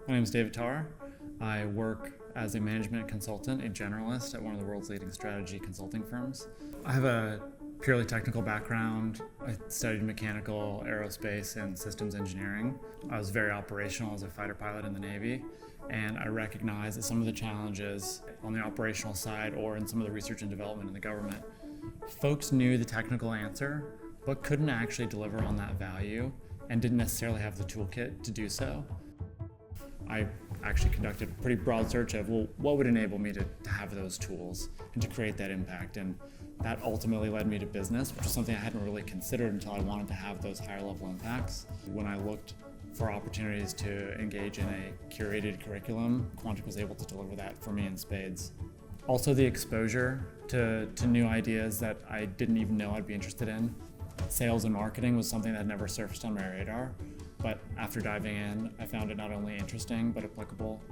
My name is David Tarr. I work as a management consultant, a generalist at one of the world's leading strategy consulting firms. I have a purely technical background. I studied mechanical, aerospace, and systems engineering. I was very operational as a fighter pilot in the Navy, and I recognize that some of the challenges on the operational side or in some of the research and development in the government, folks knew the technical answer, but couldn't actually deliver on that value and didn't necessarily have the toolkit to do so. I actually conducted a pretty broad search of, well, what would enable me to have those tools and to create that impact? And that ultimately led me to business, which was something I hadn't really considered until I wanted to have those higher level impacts. When I looked for opportunities to engage in a curated curriculum, Quantic was able to deliver that for me in spades. Also the exposure to new ideas that I didn't even know I'd be interested in. Sales and marketing was something that had never surfaced on my radar. But after diving in, I found it not only interesting, but applicable.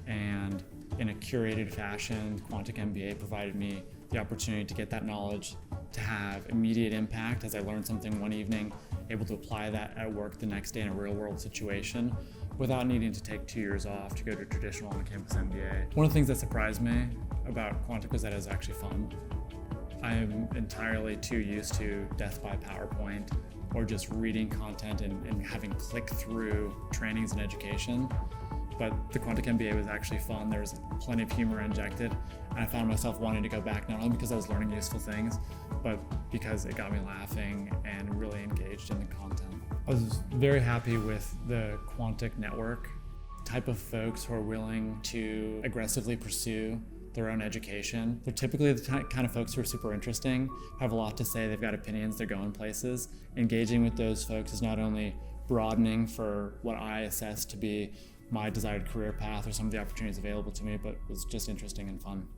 And in a curated fashion, Quantic MBA provided me the opportunity to get that knowledge, to have immediate impact as I learned something one evening, able to apply that at work the next day in a real world situation without needing to take 2 years off to go to a traditional on-campus MBA. One of the things that surprised me about Quantic was that it was actually fun. I am entirely too used to death by PowerPoint or just reading content and having click through trainings and education. But the Quantic MBA was actually fun. There was plenty of humor injected, and I found myself wanting to go back not only because I was learning useful things, but because it got me laughing and really engaged in the content. I was very happy with the Quantic network, type of folks who are willing to aggressively pursue their own education. They're typically the kind of folks who are super interesting, have a lot to say, they've got opinions, they're going places. Engaging with those folks is not only broadening for what I assess to be my desired career path or some of the opportunities available to me, but was just interesting and fun.